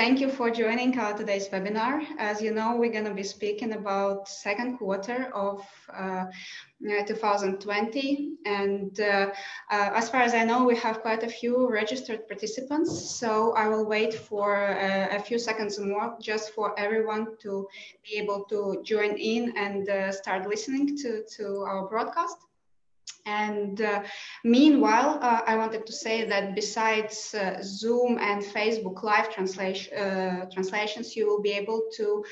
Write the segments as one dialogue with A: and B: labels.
A: thank you for joining today's webinar. As you know, we're going to be speaking about second quarter of 2020. And as far as I know, we have quite a few registered participants. So I will wait for a few seconds more just for everyone to be able to join in and start listening to our broadcast. And meanwhile, I wanted to say that besides Zoom and Facebook live translations, you will be able to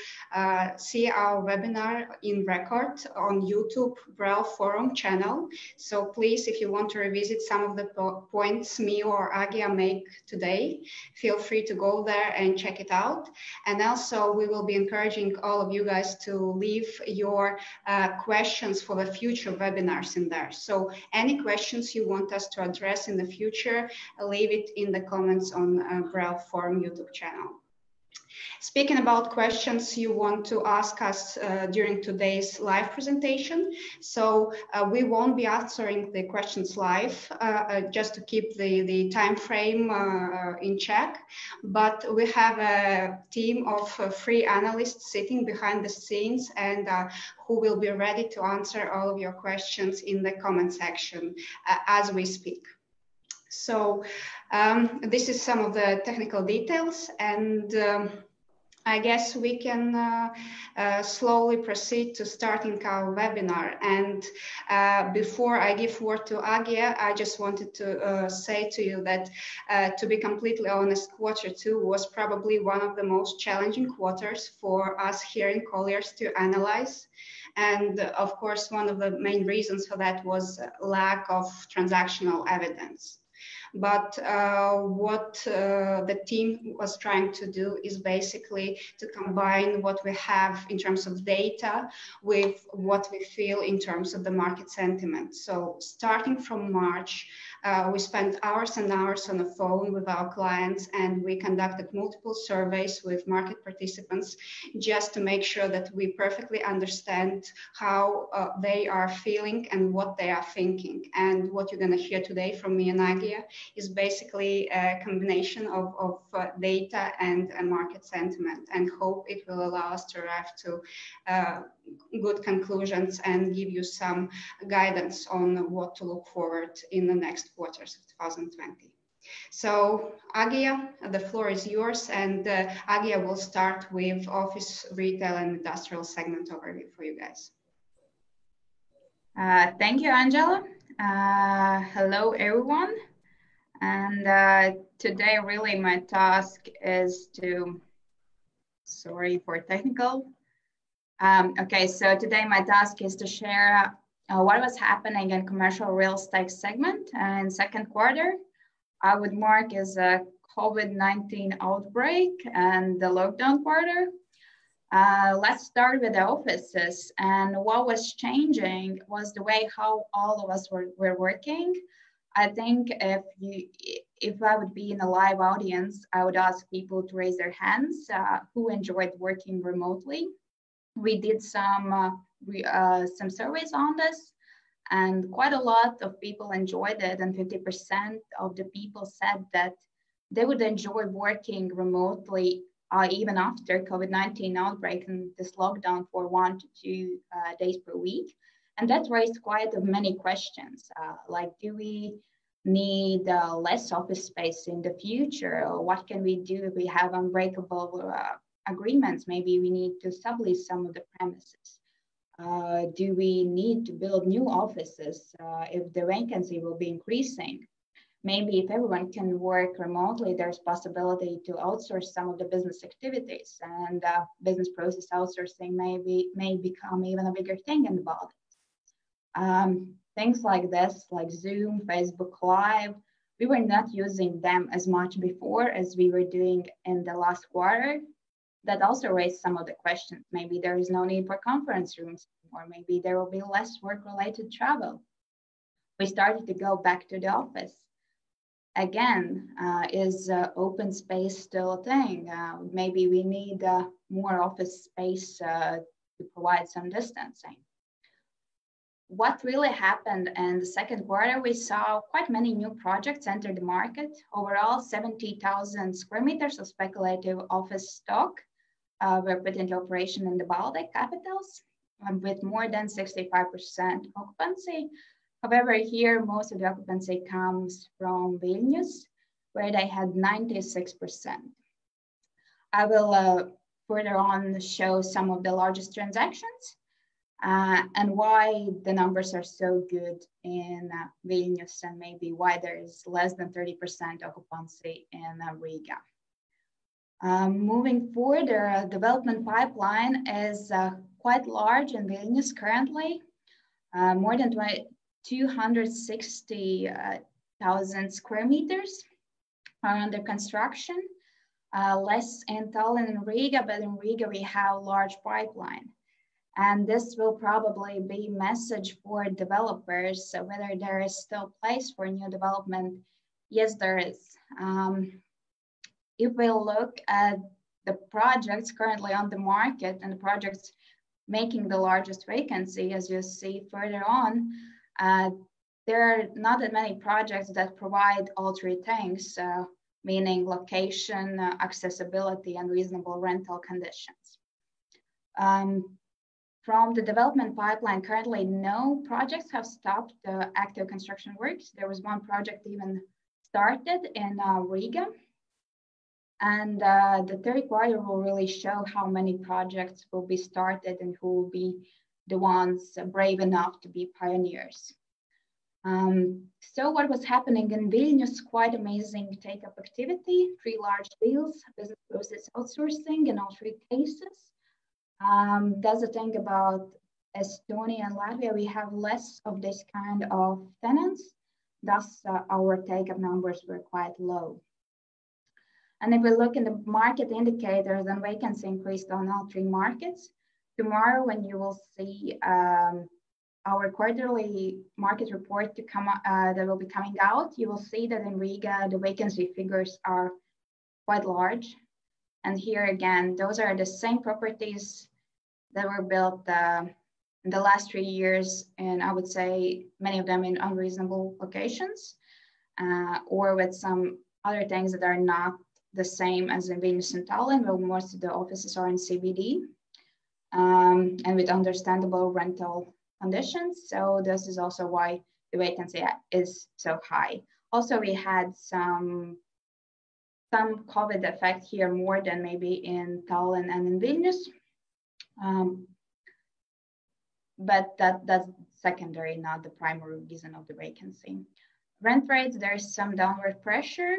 A: see our webinar in record on YouTube Braille Forum channel. So please, if you want to revisit some of the points me or Agija make today, feel free to go there and check it out. And also, we will be encouraging all of you guys to leave your questions for the future webinars in there. So any questions you want us to address in the future, leave it in the comments on Braille Forum YouTube channel. Speaking about questions you want to ask us during today's live presentation, so we won't be answering the questions live, just to keep the time frame in check, but we have a team of free analysts sitting behind the scenes and who will be ready to answer all of your questions in the comment section as we speak. So this is some of the technical details, and I guess we can slowly proceed to starting our webinar. And before I give word to Agija, I just wanted to say to you that, to be completely honest, quarter two was probably one of the most challenging quarters for us here in Colliers to analyze. And of course, one of the main reasons for that was lack of transactional evidence. But what the team was trying to do is basically to combine what we have in terms of data with what we feel in terms of the market sentiment. So starting from March, we spent hours and hours on the phone with our clients, and we conducted multiple surveys with market participants just to make sure that we perfectly understand how they are feeling and what they are thinking. And what you're going to hear today from me and Agija is basically a combination of data and market sentiment, and hope it will allow us to arrive to good conclusions and give you some guidance on what to look forward in the next quarters of 2020. So Agija, the floor is yours, and Agija will start with office, retail and industrial segment overview for you guys.
B: Thank you, Angela. Hello, everyone. And today, really, my task is to, sorry for technical. Okay, so today my task is to share what was happening in commercial real estate segment in second quarter. I would mark as a COVID-19 outbreak and the lockdown quarter. Let's start with the offices, and what was changing was the way how all of us were working. I think if I would be in a live audience, I would ask people to raise their hands who enjoyed working remotely. We did some surveys on this, and quite a lot of people enjoyed it, and 50% of the people said that they would enjoy working remotely even after COVID-19 outbreak and this lockdown for 1 to 2 days per week. And that raised quite many questions, like, do we need less office space in the future? Or what can we do if we have unbreakable agreements? Maybe we need to sublease some of the premises. Do we need to build new offices if the vacancy will be increasing? Maybe if everyone can work remotely, there's possibility to outsource some of the business activities, and business process outsourcing may become even a bigger thing in the Baltics. Things like this, like Zoom, Facebook Live, we were not using them as much before as we were doing in the last quarter. That also raised some of the questions. Maybe there is no need for conference rooms, or maybe there will be less work-related travel. We started to go back to the office. Again, is open space still a thing? Maybe we need more office space to provide some distancing. what really happened in the second quarter, we saw quite many new projects enter the market. Overall, 70,000 square meters of speculative office stock were put into operation in the Baltic capitals with more than 65% occupancy. However, here, most of the occupancy comes from Vilnius, where they had 96%. I will further on show some of the largest transactions and why the numbers are so good in Vilnius and maybe why there is less than 30% occupancy in Riga. Moving forward, the development pipeline is quite large in Vilnius currently. More than 260,000 square meters are under construction. Less in Tallinn and Riga, but in Riga we have large pipeline. And this will probably be a message for developers, so whether there is still place for new development. Yes, there is. If we look at the projects currently on the market and the projects making the largest vacancy, as you see further on, there are not that many projects that provide all three things, meaning location, accessibility, and reasonable rental conditions. From the development pipeline, currently no projects have stopped the active construction works. There was one project even started in Riga. And the third quarter will really show how many projects will be started and who will be the ones brave enough to be pioneers. So what was happening in Vilnius, quite amazing take-up activity, 3 large deals, business process outsourcing in all 3 cases. That's the thing about Estonia and Latvia, we have less of this kind of tenants, thus our take-up numbers were quite low. And if we look in the market indicators, then vacancy increased on all 3 markets. Tomorrow, when you will see our quarterly market report to come that will be coming out, you will see that in Riga, the vacancy figures are quite large. And here again, those are the same properties that were built in the last 3 years, and I would say many of them in unreasonable locations, or with some other things that are not the same as in Vilnius and Tallinn, where most of the offices are in CBD, and with understandable rental conditions. So this is also why the vacancy is so high. Also, we had some COVID effect here more than maybe in Tallinn and in Vilnius. But that's secondary, not the primary reason of the vacancy. Rent rates, there's some downward pressure,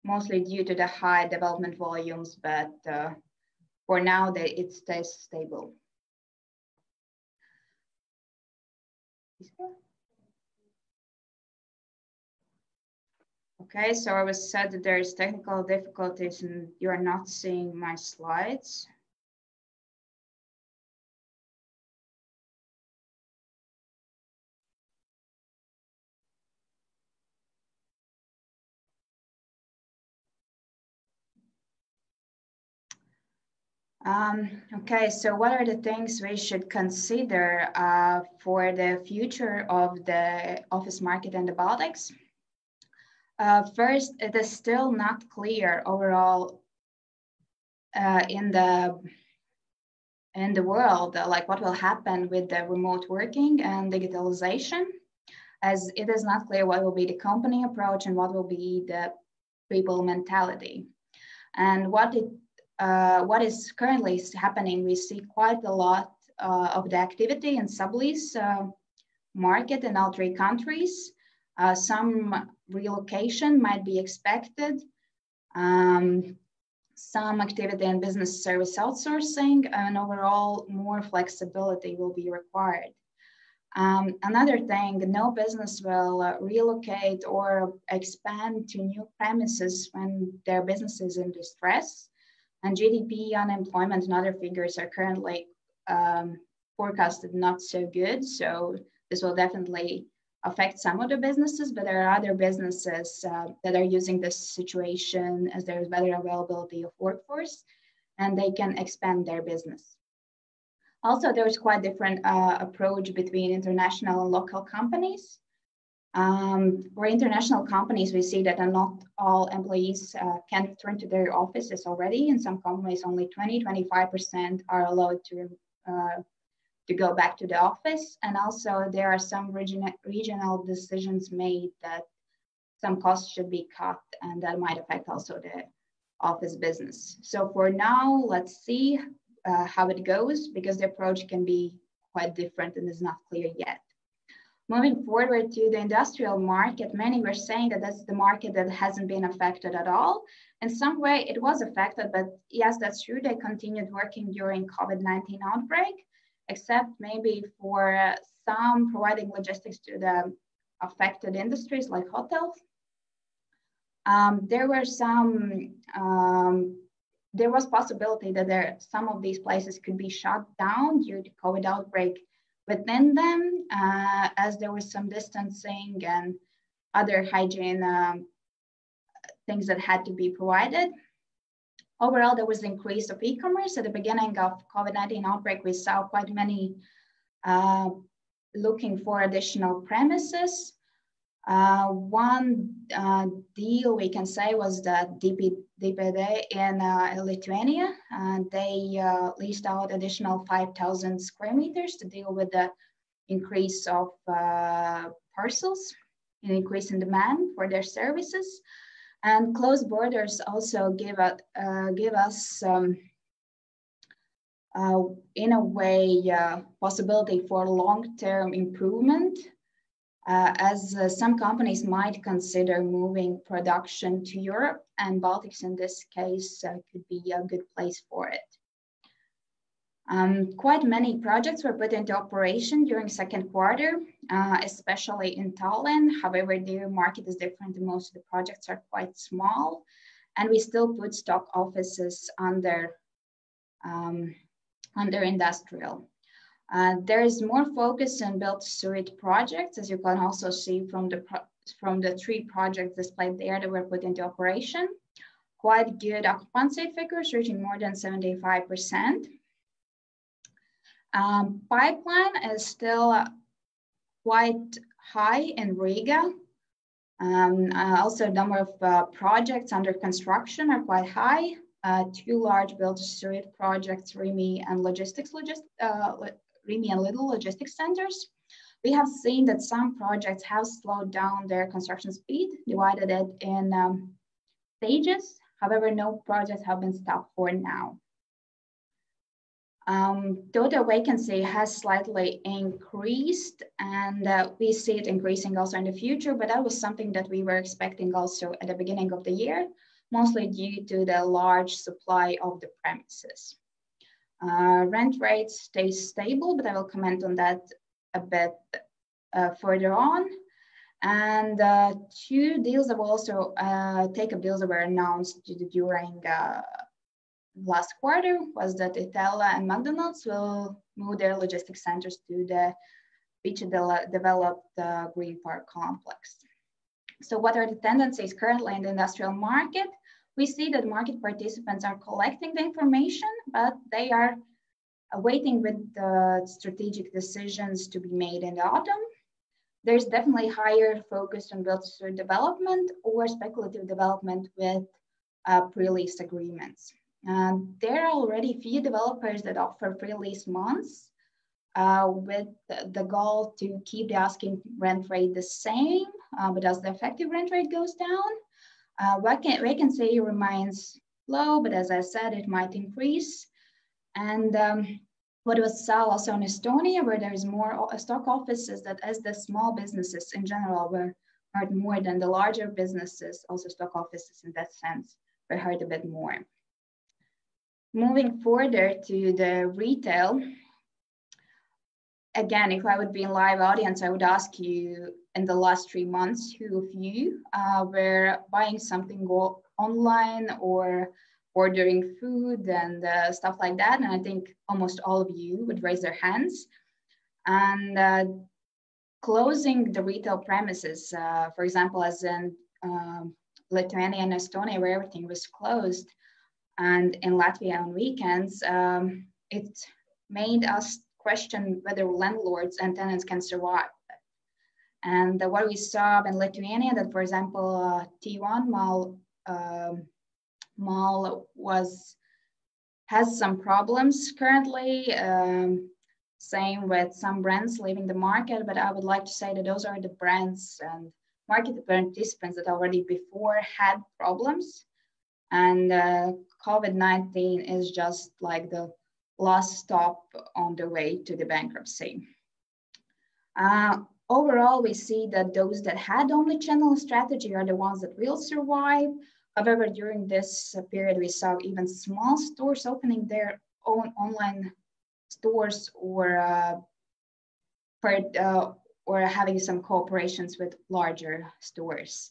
B: mostly due to the high development volumes, but for now it stays stable. Okay, so I was said that there's technical difficulties and you're not seeing my slides. Okay, so what are the things we should consider for the future of the office market in the Baltics? First, it is still not clear overall in the world, like what will happen with the remote working and digitalization, as it is not clear what will be the company approach and what will be the people mentality. And what is currently happening, we see quite a lot of the activity in sublease market in all 3 countries. Some relocation might be expected. Some activity in business service outsourcing, and overall more flexibility will be required. Another thing, no business will relocate or expand to new premises when their business is in distress. And GDP, unemployment, and other figures are currently forecasted not so good. So this will definitely affect some of the businesses, but there are other businesses that are using this situation as there is better availability of workforce, and they can expand their business. Also, there's quite different approach between international and local companies. For international companies, we see that not all employees can return to their offices already. In some companies, only 20–25% are allowed to go back to the office. And also there are some regional decisions made that some costs should be cut, and that might affect also the office business. So for now, let's see how it goes, because the approach can be quite different and is not clear yet. Moving forward to the industrial market, many were saying that that's the market that hasn't been affected at all. In some way it was affected, but yes, that's true. They continued working during COVID-19 outbreak, except maybe for some providing logistics to the affected industries like hotels. There was possibility that some of these places could be shut down due to COVID outbreak within them, as there was some distancing and other hygiene things that had to be provided. Overall, there was an increase of e-commerce. At the beginning of COVID-19 outbreak, we saw quite many looking for additional premises. One deal we can say was that DPD in Lithuania. They leased out additional 5,000 square meters to deal with the increase of parcels, an increase in demand for their services. And closed borders also give us in a way possibility for long-term improvement. As some companies might consider moving production to Europe, and Baltics in this case could be a good place for it. Quite many projects were put into operation during second quarter, especially in Tallinn. However, the market is different and most of the projects are quite small, and we still put stock offices under industrial. There is more focus on build-to-suit projects, as you can also see from the 3 projects displayed there that were put into operation. Quite good occupancy figures, reaching more than 75%. Pipeline is still quite high in Riga. Also, the number of projects under construction are quite high. 2 large build-to-suit projects, Rimi and Rimi and Little logistics centers. We have seen that some projects have slowed down their construction speed, divided it in stages. However, no projects have been stopped for now. Dota vacancy has slightly increased, and we see it increasing also in the future, but that was something that we were expecting also at the beginning of the year, mostly due to the large supply of the premises. Rent rates stay stable, but I will comment on that a bit further on. And 2 deals that will also take-up deals that were announced during last quarter was that Itella and McDonald's will move their logistics centers to the beach developed Green Park complex. So what are the tendencies currently in the industrial market? We see that market participants are collecting the information, but they are waiting with the strategic decisions to be made in the autumn. There's definitely higher focus on build-to-suit development or speculative development with pre-lease agreements. There are already few developers that offer pre-lease months with the goal to keep the asking rent rate the same, but as the effective rent rate goes down, vacancy remains low, but as I said, it might increase. And what was saw also in Estonia, where there is more stock offices, that as the small businesses in general were hurt more than the larger businesses, also stock offices in that sense were hurt a bit more. Moving further to the retail, again, if I would be in live audience, I would ask you in the last 3 months, who of you were buying something online or ordering food and stuff like that. And I think almost all of you would raise their hands. And closing the retail premises, for example, as in Lithuania and Estonia, where everything was closed, and in Latvia on weekends, it made us question whether landlords and tenants can survive. And what we saw in Lithuania, that for example, T1 mall has some problems currently. Same with some brands leaving the market, but I would like to say that those are the brands and market participants that already before had problems. And COVID-19 is just like the last stop on the way to the bankruptcy. Overall, we see that those that had omni-channel strategy are the ones that will survive. However, during this period, we saw even small stores opening their own online stores or having some cooperations with larger stores.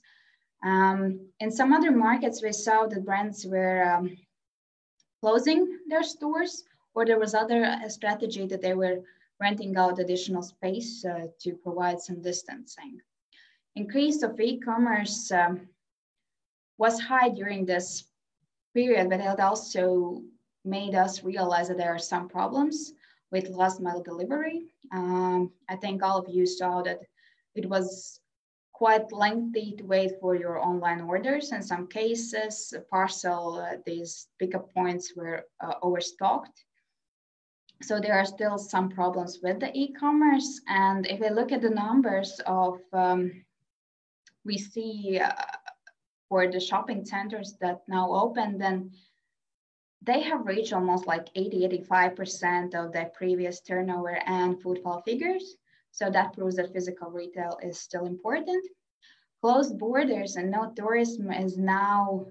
B: In some other markets, we saw that brands were closing their stores, or there was other strategy that they were renting out additional space to provide some distancing. Increase of e-commerce was high during this period, but it also made us realize that there are some problems with last mile delivery. I think all of you saw that it was quite lengthy to wait for your online orders. In some cases, these pickup points were overstocked. So there are still some problems with the e-commerce. And if we look at the numbers of, we see for the shopping centers that now open, then they have reached almost like 85% of their previous turnover and footfall figures. So that proves that physical retail is still important. Closed borders and no tourism is now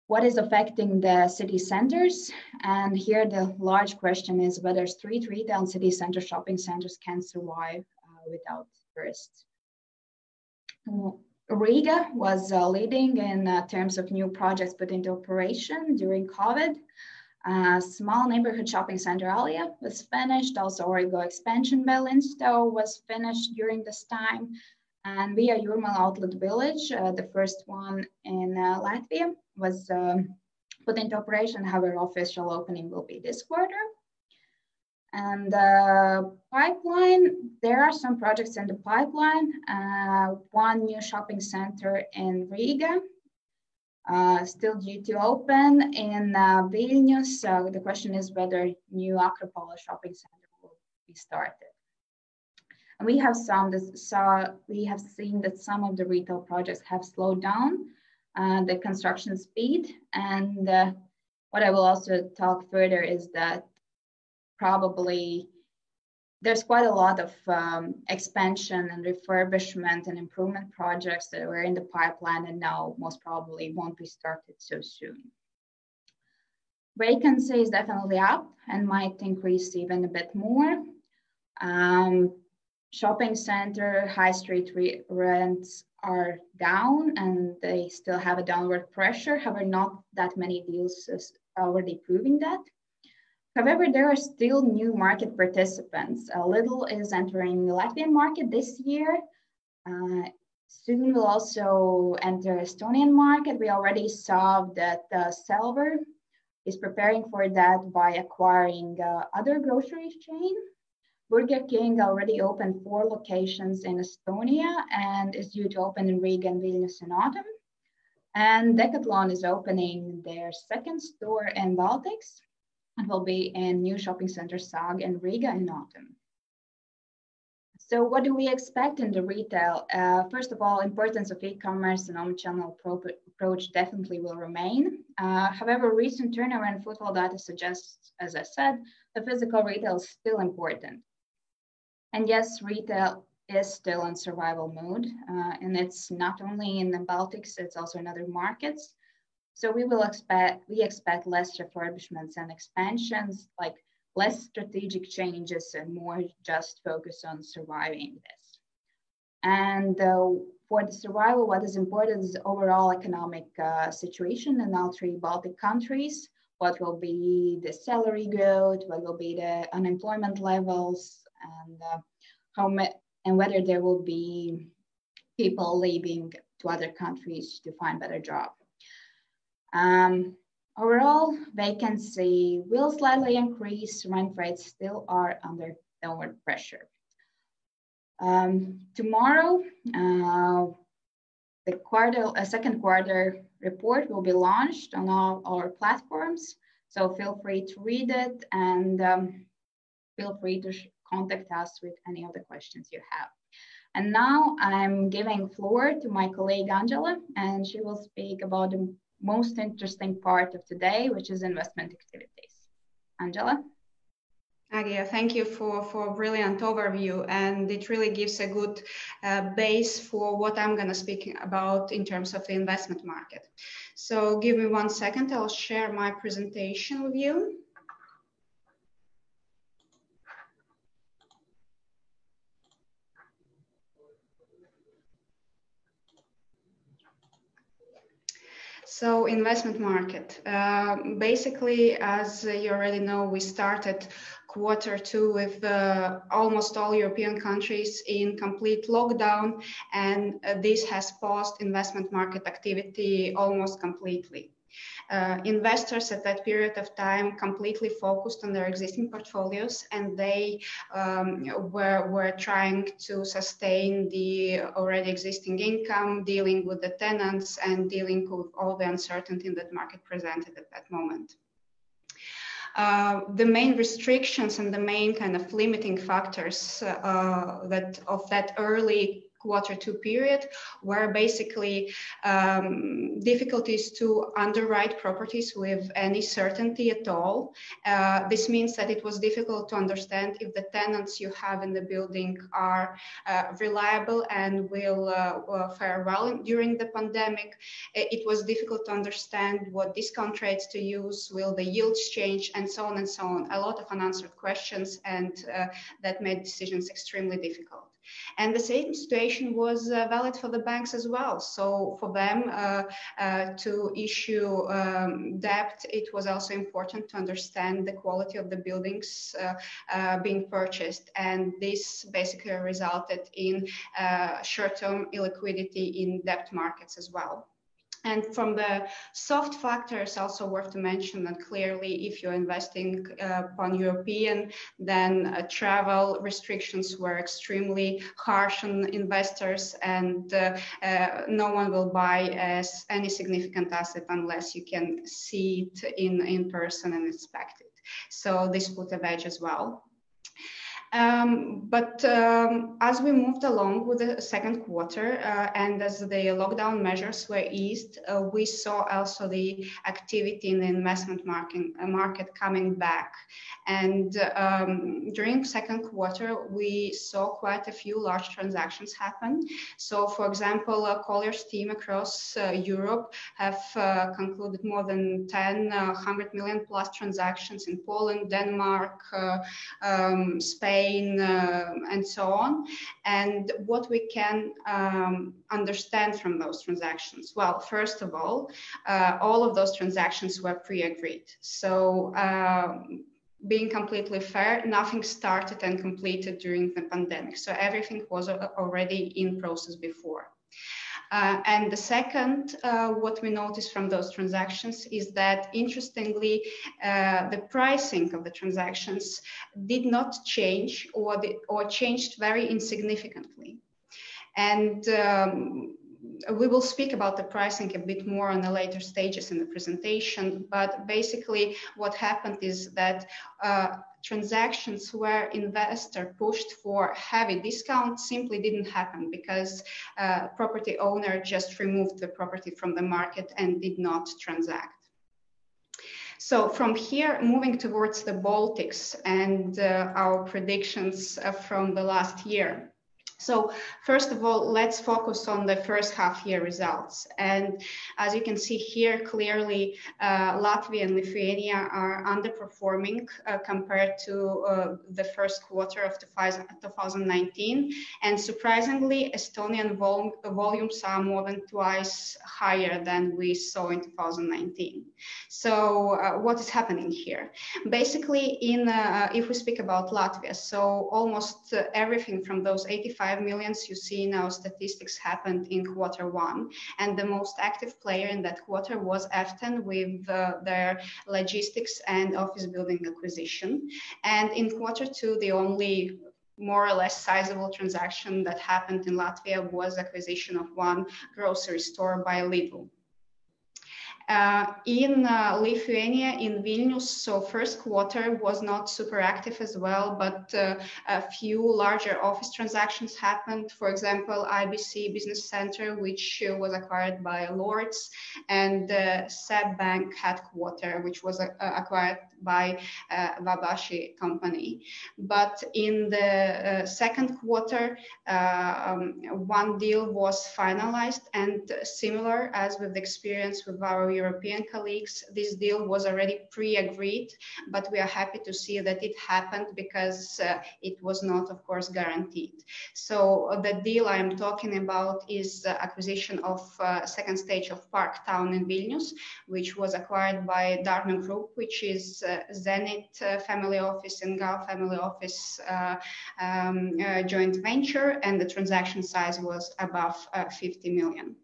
B: what is affecting the city centers. And here the large question is whether street retail and city center shopping centers can survive without tourists. Riga was leading in terms of new projects put into operation during COVID. Small neighborhood shopping center Alia was finished. Also Origo expansion by Linstow was finished during this time. And Via Jurmala Outlet Village, the first one in Latvia, was put into operation. However, official opening will be this quarter. And pipeline, there are some projects in the pipeline. One new shopping center in Riga, still due to open. In Vilnius, the question is whether new Acropolis shopping center will be started. And we have seen that some of the retail projects have slowed down the construction speed. And what I will also talk further is that probably there's quite a lot of expansion and refurbishment and improvement projects that were in the pipeline and now most probably won't be started so soon. Vacancy is definitely up and might increase even a bit more. Shopping center, high street rents are down and they still have a downward pressure. However, not that many deals is already proving that. However, there are still new market participants. Lidl is entering the Latvian market this year. Soon we'll also enter Estonian market. We already saw that Selver is preparing for that by acquiring other grocery chain. Burger King already opened 4 locations in Estonia and is due to open in Riga and Vilnius in autumn. And Decathlon is opening their 2nd store in Baltics and will be in new shopping center Sag in Riga in autumn. So what do we expect in the retail? First of all, importance of e-commerce and omnichannel approach definitely will remain. However, recent turnover and footfall data suggests, as I said, the physical retail is still important. And yes, retail is still in survival mode, and it's not only in the Baltics, it's also in other markets. So we expect less refurbishments and expansions, like less strategic changes and more just focus on surviving this. And for the survival, what is important is overall economic situation in all 3 Baltic countries. What will be the salary growth, what will be the unemployment levels, and whether there will be people leaving to other countries to find better job. Overall, vacancy will slightly increase. Rent rates still are under downward pressure. Tomorrow, the second quarter report will be launched on all our platforms. So feel free to read it and feel free to contact us with any of the questions you have. And now I'm giving floor to my colleague Angela, and she will speak about the most interesting part of today, which is investment activities. Angela?
A: Agija, thank you for a brilliant overview, and it really gives a good base for what I'm going to speak about in terms of the investment market. So give me 1 second, I'll share my presentation with you. So investment market, basically, as you already know, we started Q2 with almost all European countries in complete lockdown, and this has paused investment market activity almost completely. Investors at that period of time completely focused on their existing portfolios, and they were trying to sustain the already existing income, dealing with the tenants and dealing with all the uncertainty that market presented at that moment. The main restrictions and the main kind of limiting factors of that early Q2 period were basically difficulties to underwrite properties with any certainty at all. This means that it was difficult to understand if the tenants you have in the building are reliable and will fare well during the pandemic. It was difficult to understand what discount rates to use, will the yields change, and so on and so on. A lot of unanswered questions, and that made decisions extremely difficult. And the same situation was valid for the banks as well. So for them to issue debt, it was also important to understand the quality of the buildings being purchased. And this basically resulted in short-term illiquidity in debt markets as well. And from the soft factors, also worth to mention that clearly, if you're investing pan-European, then travel restrictions were extremely harsh on investors, and no one will buy any significant asset unless you can see it in person and inspect it. So this put a wedge as well. But as we moved along with the second quarter and as the lockdown measures were eased, we saw also the activity in the investment market coming back. And during second quarter, we saw quite a few large transactions happen. So, for example, Colliers team across Europe have concluded more than 100 million plus transactions in Poland, Denmark, Spain, and so on. And what we can understand from those transactions? Well, first of all of those transactions were pre-agreed. So being completely fair, nothing started and completed during the pandemic. So everything was already in process before. And the second, what we noticed from those transactions is that, interestingly, the pricing of the transactions did not change or changed very insignificantly. And we will speak about the pricing a bit more on the later stages in the presentation, but basically what happened is that transactions where investor pushed for heavy discount simply didn't happen because property owner just removed the property from the market and did not transact. So from here, moving towards the Baltics and our predictions from the last year. So first of all, let's focus on the first half year results. And as you can see here, clearly Latvia and Lithuania are underperforming compared to the first quarter of 2019. And surprisingly, Estonian volumes are more than twice higher than we saw in 2019. So what is happening here? Basically, if we speak about Latvia, so almost everything from those 85 5 million you see in our statistics happened in Q1. And the most active player in that quarter was Efton with their logistics and office building acquisition. And in Q2, the only more or less sizable transaction that happened in Latvia was acquisition of one grocery store by Lidl. In Lithuania, in Vilnius, so first quarter was not super active as well, but a few larger office transactions happened. For example, IBC Business Center, which was acquired by Lords, and SEB Bank headquarter, which was acquired by Wabashi company. But in the second quarter, one deal was finalized, and similar as with the experience with our European colleagues, this deal was already pre-agreed, but we are happy to see that it happened because it was not, of course, guaranteed. So the deal I am talking about is acquisition of second stage of Park Town in Vilnius, which was acquired by Darna Group, which is Zenit family office and Gal family office joint venture, and the transaction size was above 50 million.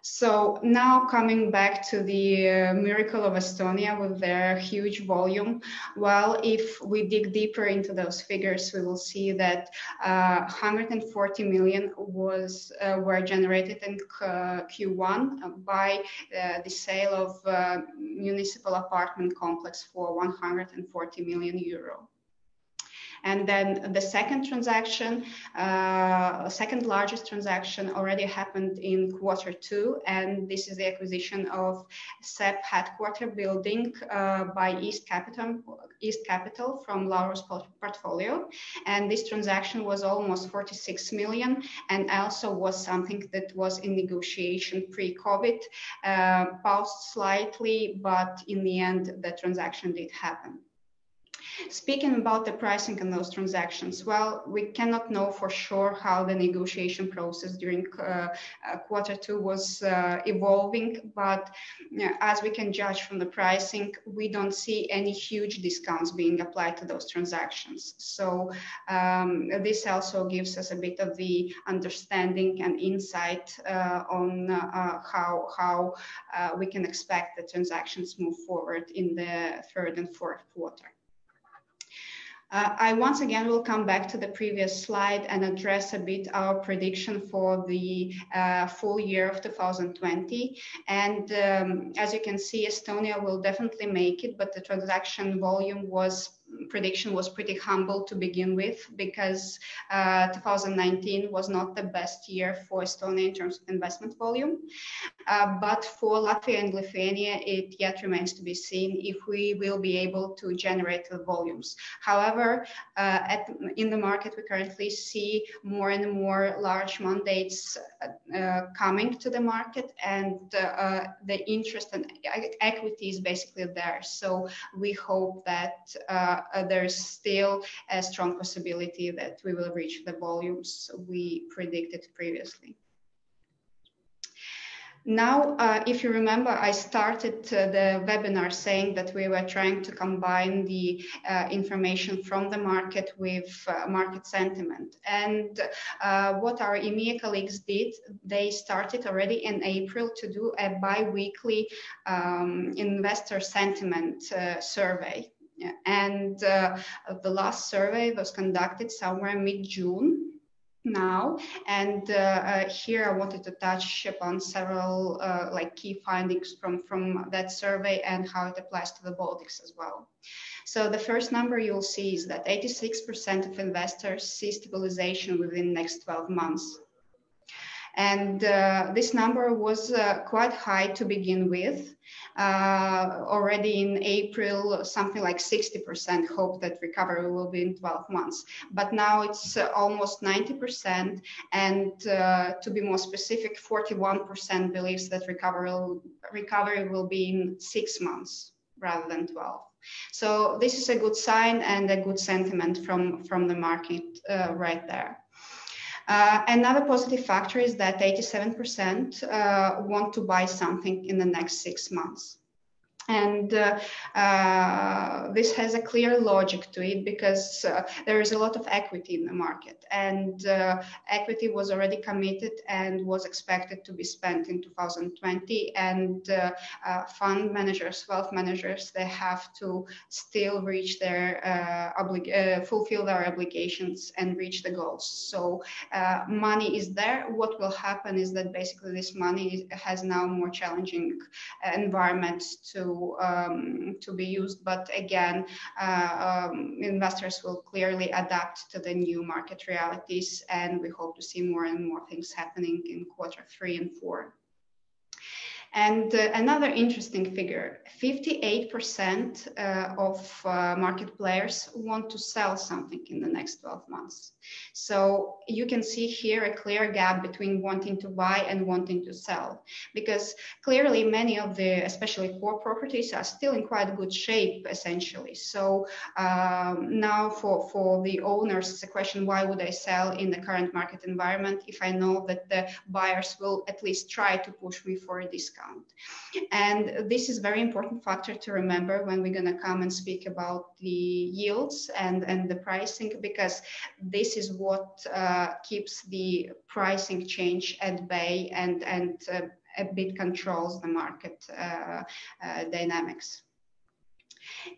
A: So now coming back to the miracle of Estonia with their huge volume, well, if we dig deeper into those figures, we will see that 140 million were generated in Q1 by the sale of municipal apartment complex for 140 million euro. And then the second transaction, second largest transaction already happened in Q2, and this is the acquisition of SEB headquarter building by East Capital from Laurus portfolio. And this transaction was almost 46 million, and also was something that was in negotiation pre-COVID, paused slightly, but in the end, the transaction did happen. Speaking about the pricing in those transactions, well, we cannot know for sure how the negotiation process during Q2 was evolving, but as we can judge from the pricing, we don't see any huge discounts being applied to those transactions. So this also gives us a bit of the understanding and insight on how we can expect the transactions move forward in the third and fourth quarter. I once again will come back to the previous slide and address a bit our prediction for the full year of 2020. And as you can see, Estonia will definitely make it, but the transaction volume prediction was pretty humble to begin with, because 2019 was not the best year for Estonia in terms of investment volume. But for Latvia and Lithuania, it yet remains to be seen if we will be able to generate the volumes. However, in the market, we currently see more and more large mandates coming to the market, and the interest and equity is basically there. So we hope that there's still a strong possibility that we will reach the volumes we predicted previously. Now, if you remember, I started the webinar saying that we were trying to combine the information from the market with market sentiment. And what our EMEA colleagues did, they started already in April to do a bi-weekly investor sentiment survey. And the last survey was conducted somewhere mid-June now, and here I wanted to touch upon several key findings from that survey and how it applies to the Baltics as well. So the first number you'll see is that 86% of investors see stabilization within the next 12 months. And this number was quite high to begin with. Already in April, something like 60% hope that recovery will be in 12 months. But now it's almost 90%. And to be more specific, 41% believes that recovery will be in 6 months rather than 12. So this is a good sign and a good sentiment from the market right there. Another positive factor is that 87% want to buy something in the next 6 months. And this has a clear logic to it because there is a lot of equity in the market, and equity was already committed and was expected to be spent in 2020. And fund managers, wealth managers, they have to still reach their fulfill their obligations and reach the goals. So money is there. What will happen is that basically this money has now more challenging environment to be used, but again, investors will clearly adapt to the new market realities, and we hope to see more and more things happening in Q3 and 4. And another interesting figure, 58% of market players want to sell something in the next 12 months. So you can see here a clear gap between wanting to buy and wanting to sell, because clearly many of the, especially core properties, are still in quite good shape, essentially. So now for the owners, it's a question, why would I sell in the current market environment if I know that the buyers will at least try to push me for a discount? And this is a very important factor to remember when we're going to come and speak about the yields and the pricing, because this is what keeps the pricing change at bay and a bit controls the market dynamics.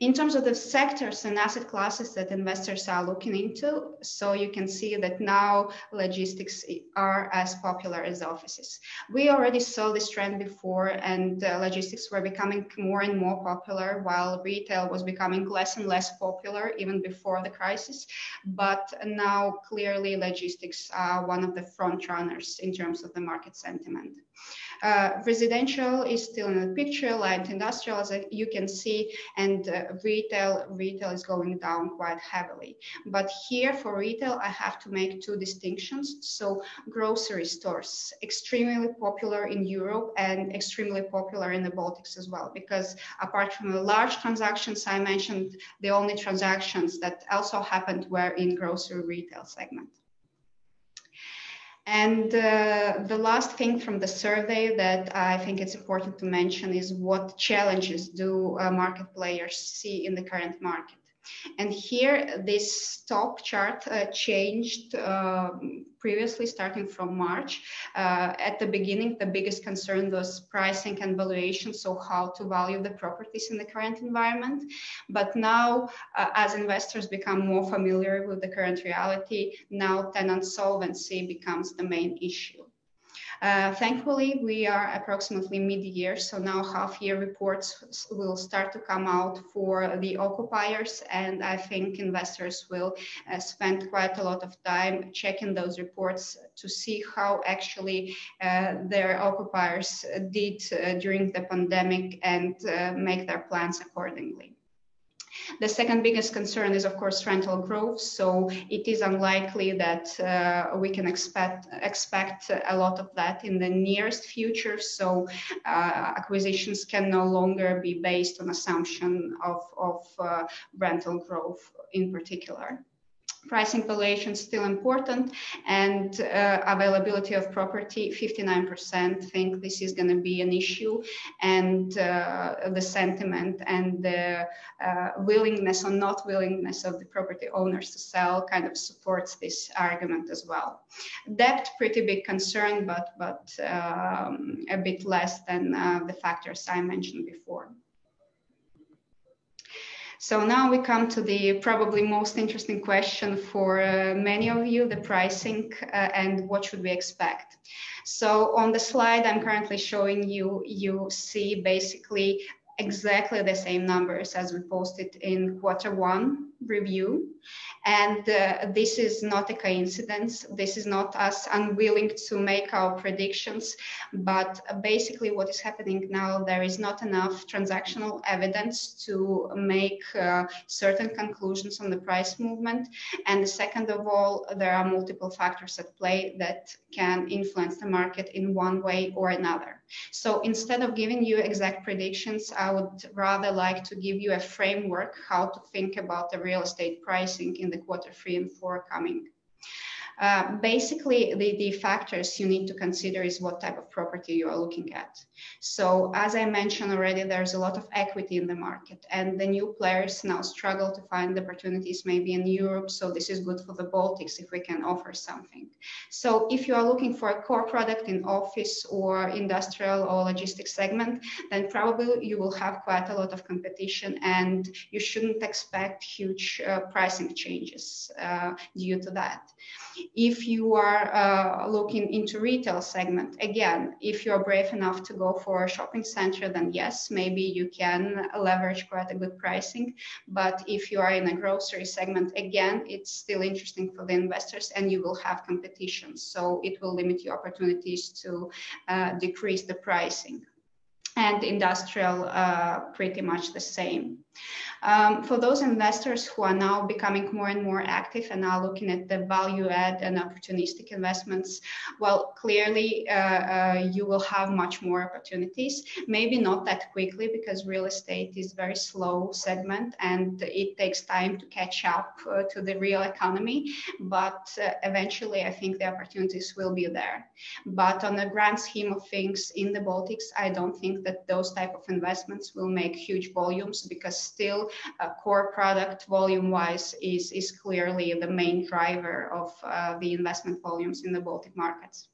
A: In terms of the sectors and asset classes that investors are looking into, so you can see that now logistics are as popular as offices. We already saw this trend before, and logistics were becoming more and more popular, while retail was becoming less and less popular even before the crisis. But now clearly logistics are one of the front runners in terms of the market sentiment. Residential is still in the picture, light industrial, as you can see, and retail is going down quite heavily. But here for retail, I have to make two distinctions. So grocery stores, extremely popular in Europe and extremely popular in the Baltics as well, because apart from the large transactions I mentioned, the only transactions that also happened were in grocery retail segment. And the last thing from the survey that I think it's important to mention is what challenges do market players see in the current market. And here, this top chart changed previously, starting from March. At the beginning, the biggest concern was pricing and valuation, so how to value the properties in the current environment. But now, as investors become more familiar with the current reality, now tenant solvency becomes the main issue. Thankfully, we are approximately mid-year, so now half-year reports will start to come out for the occupiers, and I think investors will spend quite a lot of time checking those reports to see how actually their occupiers did during the pandemic and make their plans accordingly. The second biggest concern is, of course, rental growth. So it is unlikely that we can expect a lot of that in the nearest future. So acquisitions can no longer be based on assumption of rental growth in particular. Pricing valuation is still important, and availability of property, 59% think this is going to be an issue, and the sentiment and the willingness or not willingness of the property owners to sell kind of supports this argument as well. Debt, pretty big concern, but a bit less than the factors I mentioned before. So now we come to the probably most interesting question for many of you, the pricing and what should we expect. So on the slide I'm currently showing you, you see basically exactly the same numbers as we posted in Q1 review. And this is not a coincidence. This is not us unwilling to make our predictions, but basically what is happening now, there is not enough transactional evidence to make certain conclusions on the price movement. And second of all, there are multiple factors at play that can influence the market in one way or another. So instead of giving you exact predictions, I would rather like to give you a framework how to think about the real estate pricing in the Q3 and 4 coming. Basically, the factors you need to consider is what type of property you are looking at. So as I mentioned already, there's a lot of equity in the market, and the new players now struggle to find opportunities maybe in Europe. So this is good for the Baltics if we can offer something. So if you are looking for a core product in office or industrial or logistics segment, then probably you will have quite a lot of competition, and you shouldn't expect huge pricing changes due to that. If you are looking into retail segment, again, if you're brave enough to go for a shopping center, then yes, maybe you can leverage quite a good pricing. But if you are in a grocery segment, again, it's still interesting for the investors, and you will have competition. So it will limit your opportunities to decrease the pricing. And industrial, pretty much the same. For those investors who are now becoming more and more active and are looking at the value add and opportunistic investments, well, clearly you will have much more opportunities. Maybe not that quickly, because real estate is a very slow segment and it takes time to catch up to the real economy. But eventually, I think the opportunities will be there. But on the grand scheme of things in the Baltics, I don't think that those type of investments will make huge volumes, because still a core product volume-wise is clearly the main driver of the investment volumes in the Baltic markets.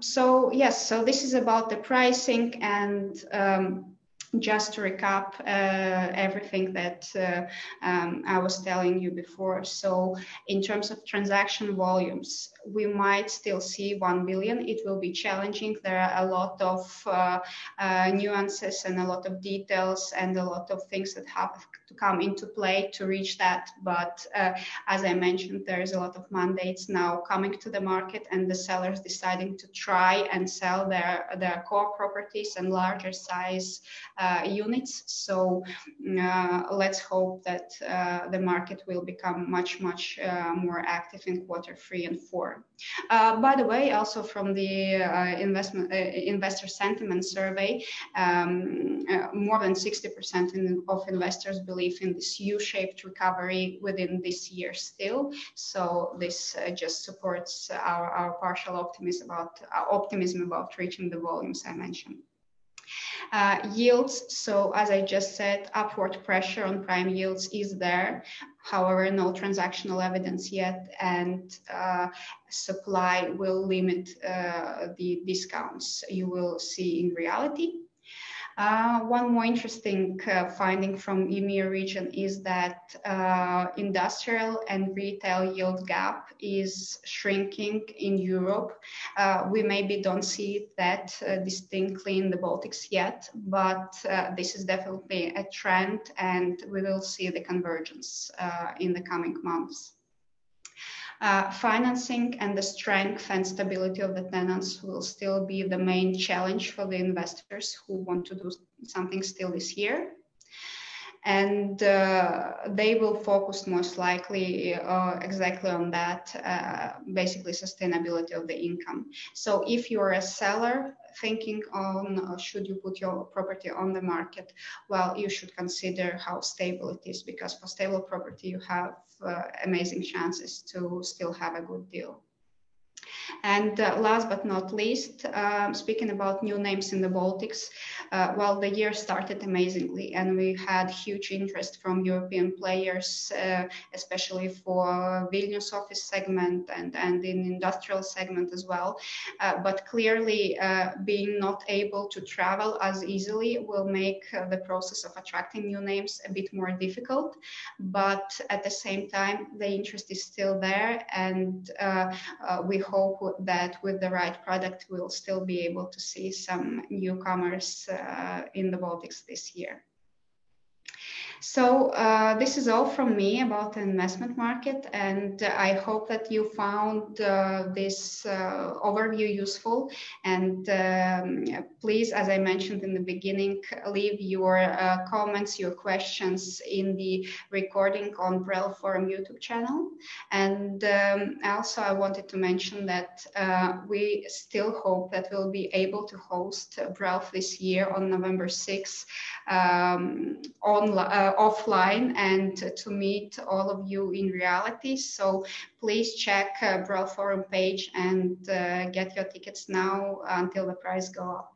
A: So yes, so this is about the pricing, and just to recap everything that I was telling you before. So in terms of transaction volumes, we might still see 1 billion. It will be challenging. There are a lot of nuances and a lot of details and a lot of things that have to come into play to reach that. But as I mentioned, there is a lot of mandates now coming to the market, and the sellers deciding to try and sell their core properties and larger size units. So let's hope that the market will become much more active in Q3 and 4. By the way, also from the investor sentiment survey, more than 60% of investors believe in this U-shaped recovery within this year still. So this just supports our partial optimism about reaching the volumes I mentioned. Yields, so as I just said, upward pressure on prime yields is there. However, no transactional evidence yet, and supply will limit the discounts you will see in reality. One more interesting finding from EMEA region is that industrial and retail yield gap is shrinking in Europe. We maybe don't see that distinctly in the Baltics yet, but this is definitely a trend, and we will see the convergence in the coming months. Financing and the strength and stability of the tenants will still be the main challenge for the investors who want to do something still this year. And they will focus most likely exactly on that, basically sustainability of the income. So if you're a seller thinking on should you put your property on the market, well, you should consider how stable it is, because for stable property you have amazing chances to still have a good deal. And last but not least, speaking about new names in the Baltics, well, the year started amazingly, and we had huge interest from European players, especially for Vilnius office segment and in industrial segment as well. But clearly, being not able to travel as easily will make the process of attracting new names a bit more difficult. But at the same time, the interest is still there, and we hope that with the right product, we'll still be able to see some newcomers in the Baltics this year. So this is all from me about the investment market, and I hope that you found this overview useful. And please, as I mentioned in the beginning, leave your comments, your questions in the recording on Brel Forum YouTube channel. And also I wanted to mention that we still hope that we'll be able to host Brel this year on November 6th on offline and to meet all of you in reality. So please check Braille Forum page and get your tickets now until the price go up.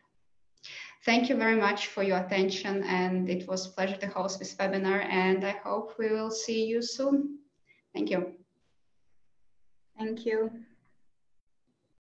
A: Thank you very much for your attention, and it was a pleasure to host this webinar, and I hope we will see you soon. Thank you.
B: Thank you.